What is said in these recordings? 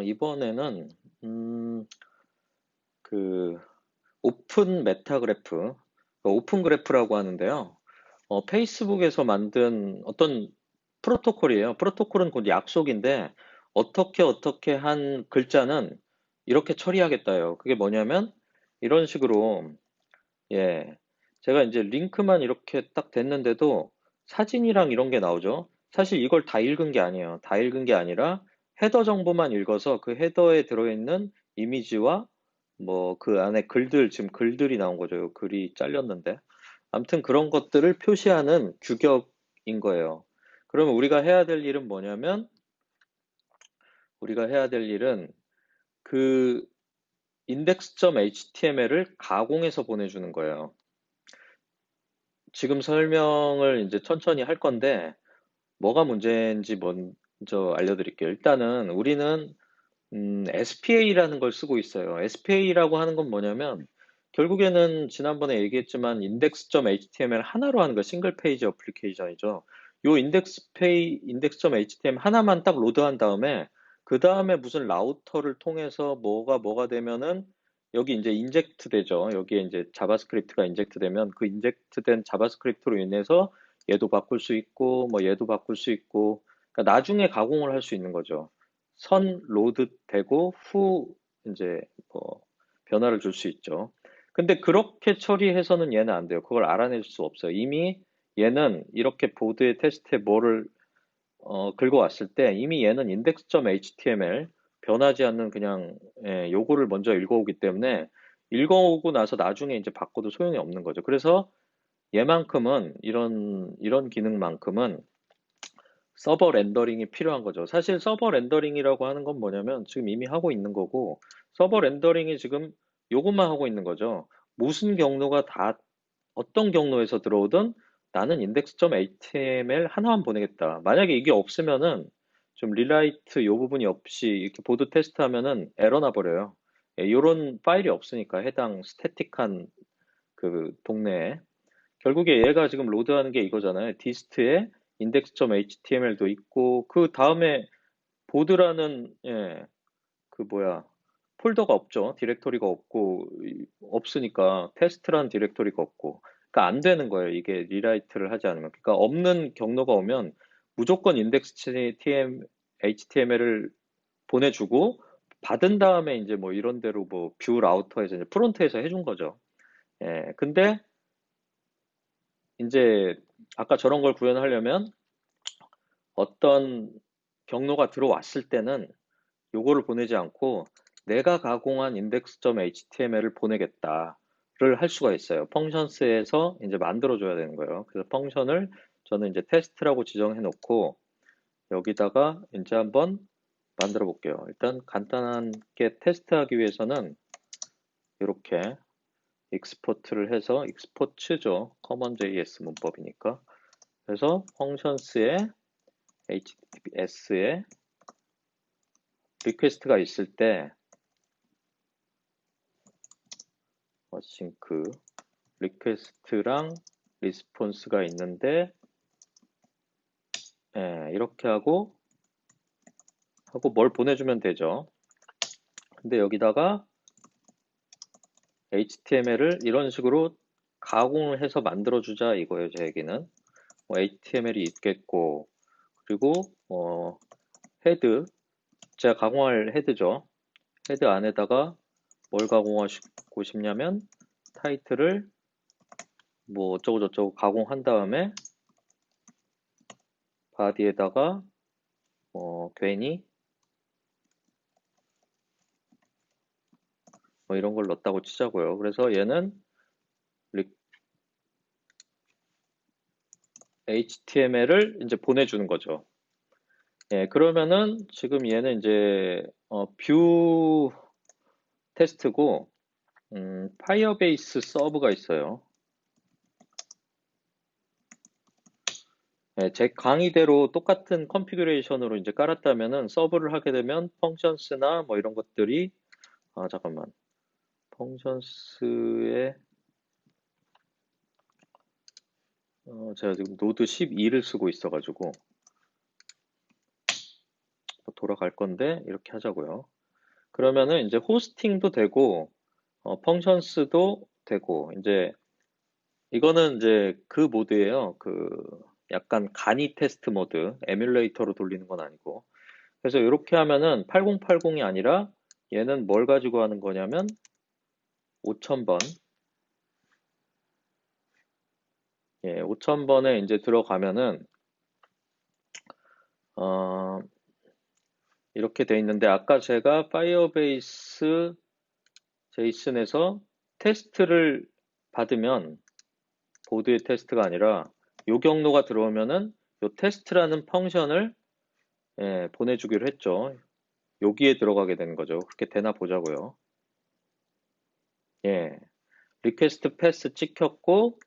이번에는 음, 그 오픈 메타그래프, 오픈 그래프라고 하는데요. 페이스북에서 만든 어떤 프로토콜이에요. 프로토콜은 곧 약속인데 어떻게 한 글자는 이렇게 처리하겠다요. 그게 뭐냐면 이런 식으로 예, 제가 이제 링크만 이렇게 딱 됐는데도 사진이랑 이런 게 나오죠. 사실 이걸 다 읽은 게 아니에요. 다 읽은 게 아니라 헤더 정보만 읽어서 그 헤더에 들어있는 이미지와 뭐 그 안에 글들, 지금 글들이 나온 거죠. 글이 잘렸는데. 아무튼 그런 것들을 표시하는 규격인 거예요. 그러면 우리가 해야 될 일은 그 index.html을 가공해서 보내주는 거예요. 지금 설명을 이제 천천히 할 건데, 뭐가 문제인지 먼저 알려드릴게요. 일단은 우리는 SPA라는 걸 쓰고 있어요. SPA라고 하는 건 뭐냐면, 결국에는 지난번에 얘기했지만 index.html 하나로 하는 거 싱글 페이지 어플리케이션이죠. 요 index.html 하나만 딱 로드한 다음에 그 다음에 무슨 라우터를 통해서 뭐가 되면은 여기 이제 인젝트 되죠. 여기에 이제 자바스크립트가 인젝트 되면 그 인젝트 된 자바스크립트로 인해서 얘도 바꿀 수 있고 뭐 얘도 바꿀 수 있고 그러니까 나중에 가공을 할 수 있는 거죠. 선 로드 되고 후 이제 뭐 변화를 줄 수 있죠. 근데 그렇게 처리해서는 얘는 안 돼요. 그걸 알아낼 수 없어요. 이미 얘는 이렇게 보드의 테스트에 뭐를 긁어왔을 때 이미 얘는 index.html 변하지 않는 그냥 요거를 먼저 읽어오기 때문에 읽어오고 나서 나중에 이제 바꿔도 소용이 없는 거죠. 그래서 얘만큼은 이런 기능만큼은 서버 렌더링이 필요한 거죠. 사실 서버 렌더링이라고 하는 건 뭐냐면 지금 이미 하고 있는 거고 서버 렌더링이 지금 요것만 하고 있는 거죠. 무슨 경로가 다 어떤 경로에서 들어오든 나는 index.html 하나만 보내겠다. 만약에 이게 없으면은 좀 릴라이트 요 부분이 없이 이렇게 보드 테스트하면은 에러 나버려요. 요런 파일이 없으니까 해당 스태틱한 그 동네에 결국에 얘가 지금 로드하는 게 이거잖아요. 디스트에 index.html도 있고 그 다음에 보드라는 그 뭐야 폴더가 없죠. 디렉토리가 없고 없으니까 테스트란 디렉토리가 없고 그러니까 안 되는 거예요. 이게 리라이트를 하지 않으면. 그러니까 없는 경로가 오면 무조건 index.html을 보내주고 받은 다음에 이제 뭐 이런 대로 뭐 뷰 라우터에서 이제 프론트에서 해준 거죠. 근데 이제 아까 저런 걸 구현하려면 어떤 경로가 들어왔을 때는 요거를 보내지 않고 내가 가공한 index.html을 보내겠다를 할 수가 있어요. 펑션스에서 이제 만들어줘야 되는 거예요. 그래서 펑션을 저는 이제 테스트라고 지정해 놓고 여기다가 이제 한번 만들어 볼게요. 일단 간단하게 테스트하기 위해서는 이렇게 익스포트를 해서 익스포츠죠. 커먼.js 문법이니까. 그래서 펑션스에 HTTPS에 리퀘스트가 있을 때 싱크 리퀘스트랑 리스폰스가 있는데 이렇게 하고 뭘 보내주면 되죠. 근데 여기다가 HTML을 이런 식으로 가공을 해서 만들어주자 이거예요. 제 얘기는 뭐 HTML이 있겠고 그리고 헤드 제가 가공할 헤드죠. 헤드 안에다가 뭘 가공하고 싶냐면 타이틀을 뭐 어쩌고저쩌고 가공한 다음에 바디에다가 괜히 뭐 이런 걸 넣었다고 치자고요. 그래서 얘는 HTML을 이제 보내주는 거죠. 그러면은 지금 얘는 이제 뷰 테스트고 파이어베이스 서브가 있어요. 제 강의대로 똑같은 컨피그레이션으로 이제 깔았다면은 서브를 하게 되면 펑션스나 뭐 이런 것들이 잠깐만 펑션스에 제가 지금 노드 12를 쓰고 있어가지고 돌아갈 건데 이렇게 하자고요. 그러면은 이제 호스팅도 되고 펑션스도 되고 이제 이거는 이제 그 모드예요. 그 약간 간이 테스트 모드, 에뮬레이터로 돌리는 건 아니고. 그래서 이렇게 하면은 8080이 아니라 얘는 뭘 가지고 하는 거냐면 5000번. 예, 5000번에 이제 들어가면은 어, 이렇게 돼 있는데 아까 제가 파이어베이스 제이슨에서 테스트를 받으면 보드의 테스트가 아니라 요 경로가 들어오면은 요 테스트라는 펑션을 예, 보내주기로 했죠. 여기에 들어가게 되는 거죠. 그렇게 되나 보자고요. 예, 리퀘스트 패스 찍혔고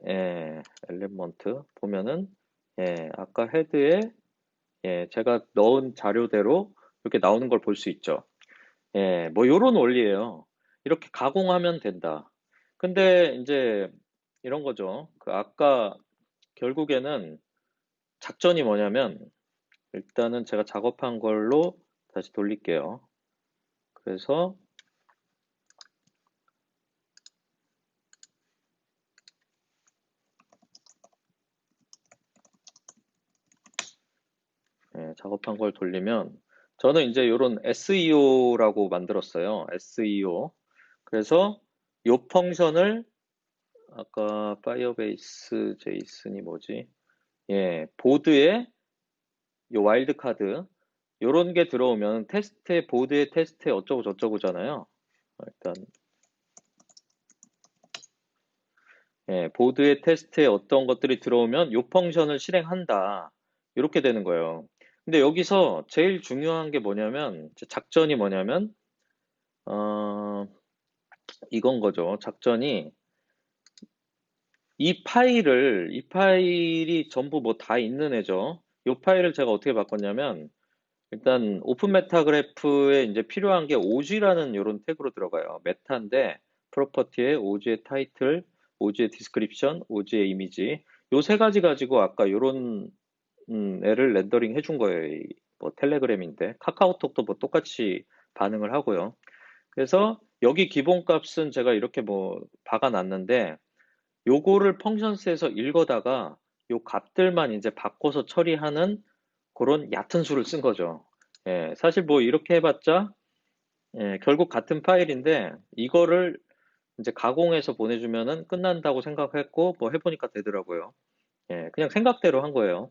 엘리먼트 보면은 아까 헤드에 제가 넣은 자료대로 이렇게 나오는 걸 볼 수 있죠. 뭐 요런 원리예요. 이렇게 가공하면 된다. 근데 이제 이런 거죠. 그 아까 결국에는 작전이 뭐냐면 일단은 제가 작업한 걸로 다시 돌릴게요. 그래서 작업한 걸 돌리면 저는 이제 이런 SEO라고 만들었어요. SEO. 그래서 요 펑션을 아까 파이어베이스 제이슨이 뭐지? 보드에 요 와일드 카드 요런 게 들어오면 테스트에 보드에 테스트에 어쩌고 저쩌고잖아요. 일단 보드에 테스트에 어떤 것들이 들어오면 요 펑션을 실행한다. 이렇게 되는 거예요. 근데 여기서 제일 중요한 게 뭐냐면 작전이 뭐냐면 어, 이건 거죠. 작전이 이 파일이 전부 뭐 다 있는 애죠. 이 파일을 제가 어떻게 바꿨냐면 일단 오픈 메타그래프에 이제 필요한 게 OG라는 이런 태그로 들어가요. 메타인데 프로퍼티에 OG의 타이틀, OG의 디스크립션, OG의 이미지 요 세 가지 가지고 아까 요런 애를 렌더링 해준 거예요. 뭐 텔레그램인데 카카오톡도 뭐 똑같이 반응을 하고요. 그래서 여기 기본값은 제가 이렇게 뭐 박아놨는데 요거를 펑션스에서 읽어다가 요 값들만 이제 바꿔서 처리하는 그런 얕은 수를 쓴 거죠. 사실 뭐 이렇게 해봤자 결국 같은 파일인데 이거를 이제 가공해서 보내주면은 끝난다고 생각했고 뭐 해보니까 되더라고요. 그냥 생각대로 한 거예요.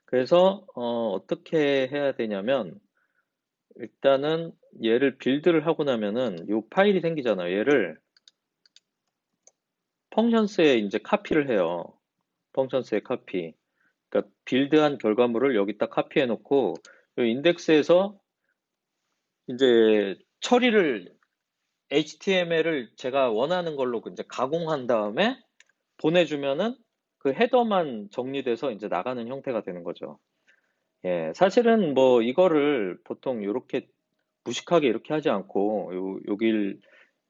그래서 어떻게 해야 되냐면 일단은 얘를 빌드를 하고 나면은 요 파일이 생기잖아요. 얘를 펑션스에 이제 카피를 해요. 펑션스에 카피. 그러니까 빌드한 결과물을 여기다 카피해 놓고 요 인덱스에서 이제 처리를 HTML을 제가 원하는 걸로 이제 가공한 다음에 보내주면은 그 헤더만 정리돼서 이제 나가는 형태가 되는 거죠. 사실은 뭐 이거를 보통 이렇게 무식하게 이렇게 하지 않고 여길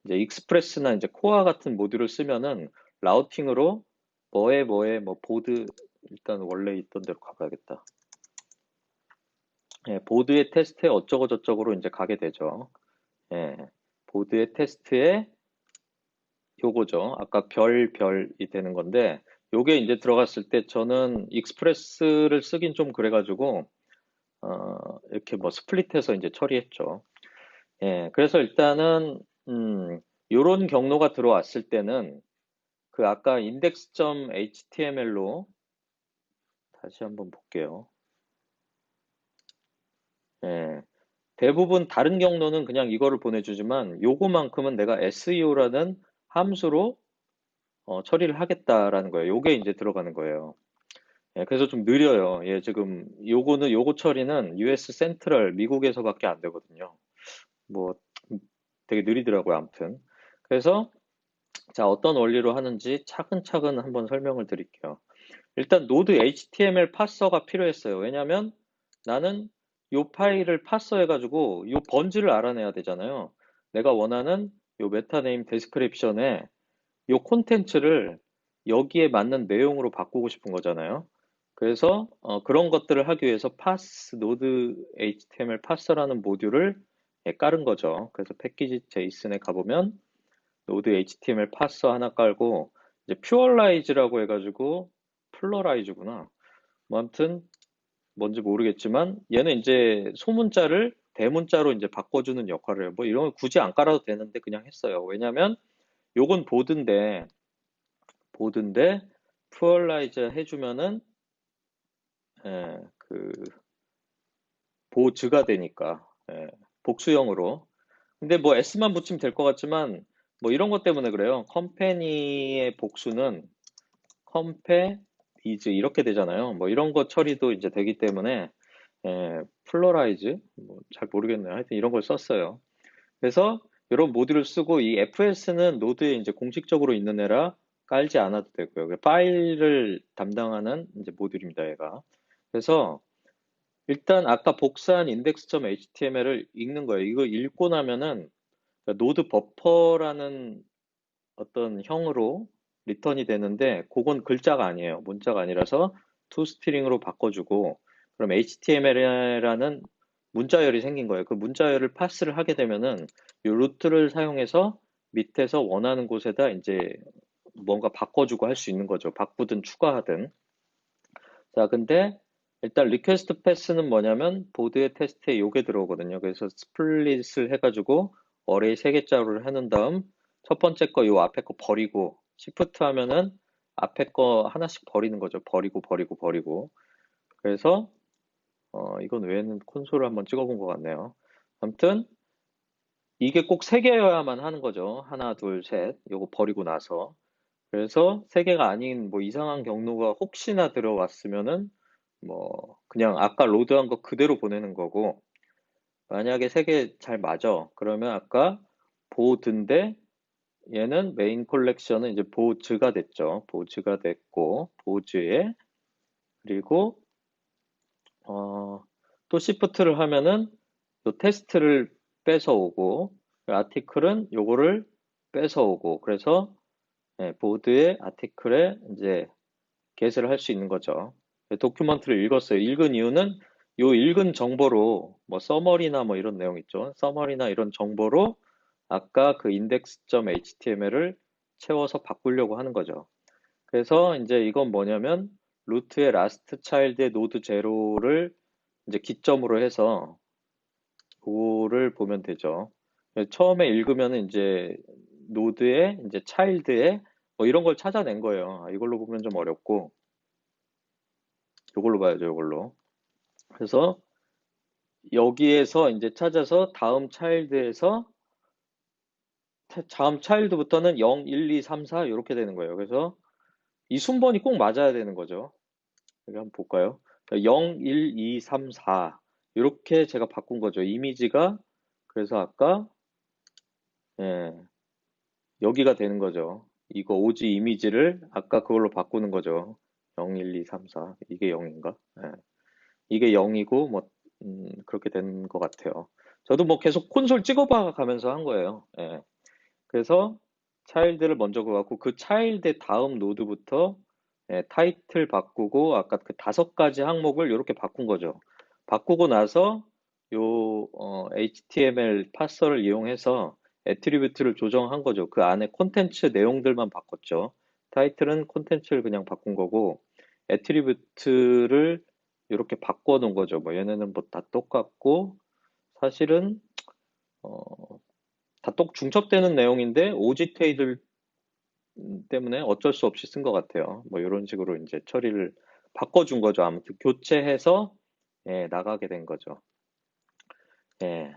이제 익스프레스나 이제 코어 같은 모듈을 쓰면은 라우팅으로 뭐에 뭐 보드 일단 원래 있던 대로 가봐야겠다. 보드의 테스트에 어쩌고 저쩌고로 이제 가게 되죠. 예, 보드의 테스트에 요거죠. 아까 별이 되는 건데 요게 이제 들어갔을 때 저는 익스프레스를 쓰긴 좀 그래가지고 이렇게 뭐 스플릿해서 이제 처리했죠. 그래서 일단은 요런 경로가 들어왔을 때는 그 아까 index.html로 다시 한번 볼게요. 예, 대부분 다른 경로는 그냥 이거를 보내주지만 요거만큼은 내가 SEO라는 함수로 처리를 하겠다라는 거예요. 요게 이제 들어가는 거예요. 그래서 좀 느려요. 지금 요거 처리는 US 센트럴 미국에서밖에 안 되거든요. 뭐 되게 느리더라고요. 아무튼. 그래서 자, 어떤 원리로 하는지 차근차근 한번 설명을 드릴게요. 일단 노드 HTML 파서가 필요했어요. 왜냐면 나는 요 파일을 파서 해가지고 요 번지를 알아내야 되잖아요. 내가 원하는 요 메타네임 데스크립션에 요 콘텐츠를 여기에 맞는 내용으로 바꾸고 싶은 거잖아요. 그래서 그런 것들을 하기 위해서 파스, 노드 HTML 파서라는 모듈을 깔은 거죠. 그래서 패키지 제이슨에 가보면 노드 HTML 파서 하나 깔고 이제 퓨어라이즈라고 해가지고 플러라이즈구나. 뭐 아무튼 뭔지 모르겠지만 얘는 이제 소문자를 대문자로 이제 바꿔주는 역할을 해요. 뭐 이런 거 굳이 안 깔아도 되는데 그냥 했어요. 왜냐면 요건 보드인데 퓨어라이즈 해주면은 그 보즈가 되니까 복수형으로. 근데 뭐 s만 붙이면 될 것 같지만 뭐 이런 것 때문에 그래요. 컴퍼니의 복수는 컴페 이즈 이렇게 되잖아요. 뭐 이런 거 처리도 이제 되기 때문에 플러라이즈 뭐 잘 모르겠네요. 하여튼 이런 걸 썼어요. 그래서 이런 모듈을 쓰고 이 FS는 노드에 이제 공식적으로 있는 애라 깔지 않아도 되고요. 파일을 담당하는 이제 모듈입니다, 얘가. 그래서 일단 아까 복사한 index.html을 읽는 거예요. 이거 읽고 나면은 노드 버퍼라는 어떤 형으로 리턴이 되는데 그건 글자가 아니에요. 문자가 아니라서 toString으로 바꿔주고 그럼 HTML이라는 문자열이 생긴 거예요. 그 문자열을 파스를 하게 되면은 이 루트를 사용해서 밑에서 원하는 곳에다 이제 뭔가 바꿔주고 할 수 있는 거죠. 바꾸든 추가하든. 자, 근데 일단 리퀘스트 패스는 뭐냐면 보드의 테스트에 요게 들어오거든요. 그래서 스플릿을 해가지고 어레이 3개짜리를 해놓은 다음 첫 번째 거 요 앞에 거 버리고 시프트 하면은 앞에 거 하나씩 버리는 거죠. 버리고. 그래서 이건 외에는 콘솔을 한번 찍어본 것 같네요. 아무튼 이게 꼭 3개여야만 하는 거죠. 하나, 둘, 셋. 요거 버리고 나서. 그래서 3개가 아닌 뭐 이상한 경로가 혹시나 들어왔으면은 뭐 그냥 아까 로드한 거 그대로 보내는 거고 만약에 3개 잘 맞아. 그러면 아까 보드인데 얘는 메인 컬렉션은 이제 보즈가 됐죠. 보즈가 됐고 보즈에 그리고 또 시프트를 하면은 또 테스트를 뺏어오고 아티클은 요거를 뺏어오고 그래서 보드의 아티클에 이제 게시를 할 수 있는 거죠. 도큐먼트를 읽었어요. 읽은 이유는 요 읽은 정보로 뭐 서머리나 뭐 이런 내용 있죠. 서머리나 이런 정보로 아까 그 index.html을 채워서 바꾸려고 하는 거죠. 그래서 이제 이건 뭐냐면 루트의 라스트 차일드의 노드 제로를 이제 기점으로 해서 그거를 보면 되죠. 처음에 읽으면은 이제 노드의 이제 차일드에 뭐 이런 걸 찾아낸 거예요. 이걸로 보면 좀 어렵고 이걸로 봐야죠, 이걸로. 그래서 여기에서 이제 찾아서 다음 차일드부터는 0, 1, 2, 3, 4 이렇게 되는 거예요. 그래서 이 순번이 꼭 맞아야 되는 거죠. 여기 한번 볼까요? 0, 1, 2, 3, 4 이렇게 제가 바꾼 거죠. 이미지가 그래서 아까 예, 여기가 되는 거죠. 이거 오지 이미지를 아까 그걸로 바꾸는 거죠. 0, 1, 2, 3, 4 이게 0인가? 이게 0이고 뭐 그렇게 된 것 같아요. 저도 뭐 계속 콘솔 찍어봐 가면서 한 거예요. 그래서 차일드를 먼저 구하고 그 차일드 다음 노드부터 타이틀 바꾸고 아까 그 5가지 항목을 이렇게 바꾼 거죠. 바꾸고 나서 요 HTML 파서를 이용해서 애트리뷰트를 조정한 거죠. 그 안에 콘텐츠 내용들만 바꿨죠. 타이틀은 콘텐츠를 그냥 바꾼 거고 애트리뷰트를 이렇게 바꿔 놓은 거죠. 뭐 얘네는 뭐 다 똑같고 사실은 다 중첩되는 내용인데 오지 테이블 때문에 어쩔 수 없이 쓴 것 같아요. 뭐 이런 식으로 이제 처리를 바꿔준 거죠. 아무튼 교체해서 나가게 된 거죠. 예.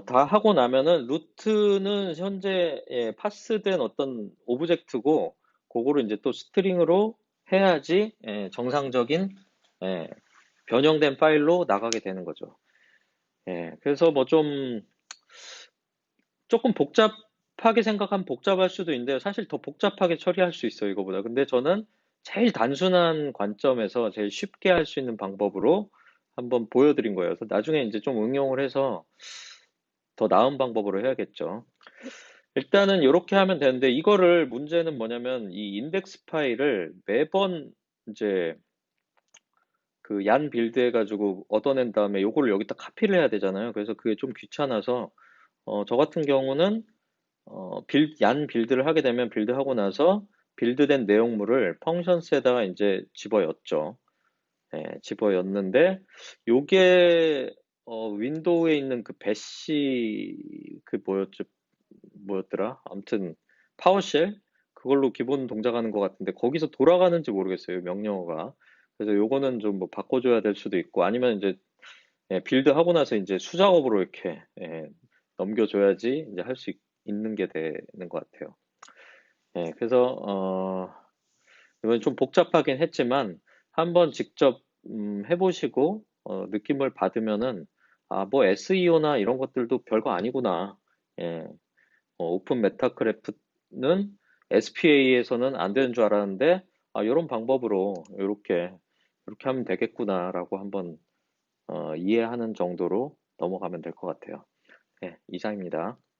다 하고 나면은 루트는 현재 파스된 어떤 오브젝트고 그거를 이제 또 스트링으로 해야지 정상적인 예, 변형된 파일로 나가게 되는 거죠. 그래서 뭐 좀 조금 복잡하게 생각하면 복잡할 수도 있는데 사실 더 복잡하게 처리할 수 있어요, 이거보다. 근데 저는 제일 단순한 관점에서 제일 쉽게 할 수 있는 방법으로 한번 보여드린 거예요. 그래서 나중에 이제 좀 응용을 해서 더 나은 방법으로 해야겠죠. 일단은 이렇게 하면 되는데 이거를 문제는 뭐냐면 이 인덱스 파일을 매번 이제 그 얀 빌드 해가지고 얻어낸 다음에 요거를 여기다 카피를 해야 되잖아요. 그래서 그게 좀 귀찮아서 저 같은 경우는 얀 빌드를 하게 되면 빌드하고 나서 빌드된 내용물을 펑션스에다가 이제 집어였죠. 예, 집어였는데 요게 윈도우에 있는 그 배시 그 뭐였더라? 아무튼 파워쉘 그걸로 기본 동작하는 것 같은데 거기서 돌아가는지 모르겠어요 명령어가. 그래서 요거는 좀 뭐 바꿔줘야 될 수도 있고 아니면 이제 빌드 하고 나서 이제 수작업으로 이렇게 넘겨줘야지 이제 할 수 있는 게 되는 것 같아요. 그래서 이건 좀 복잡하긴 했지만 한번 직접 해보시고 느낌을 받으면은 아, 뭐 SEO나 이런 것들도 별거 아니구나. 예, 오픈 메타크래프트는 SPA에서는 안 되는 줄 알았는데 아, 이런 방법으로 이렇게 하면 되겠구나라고 한번 이해하는 정도로 넘어가면 될 것 같아요. 네, 이상입니다.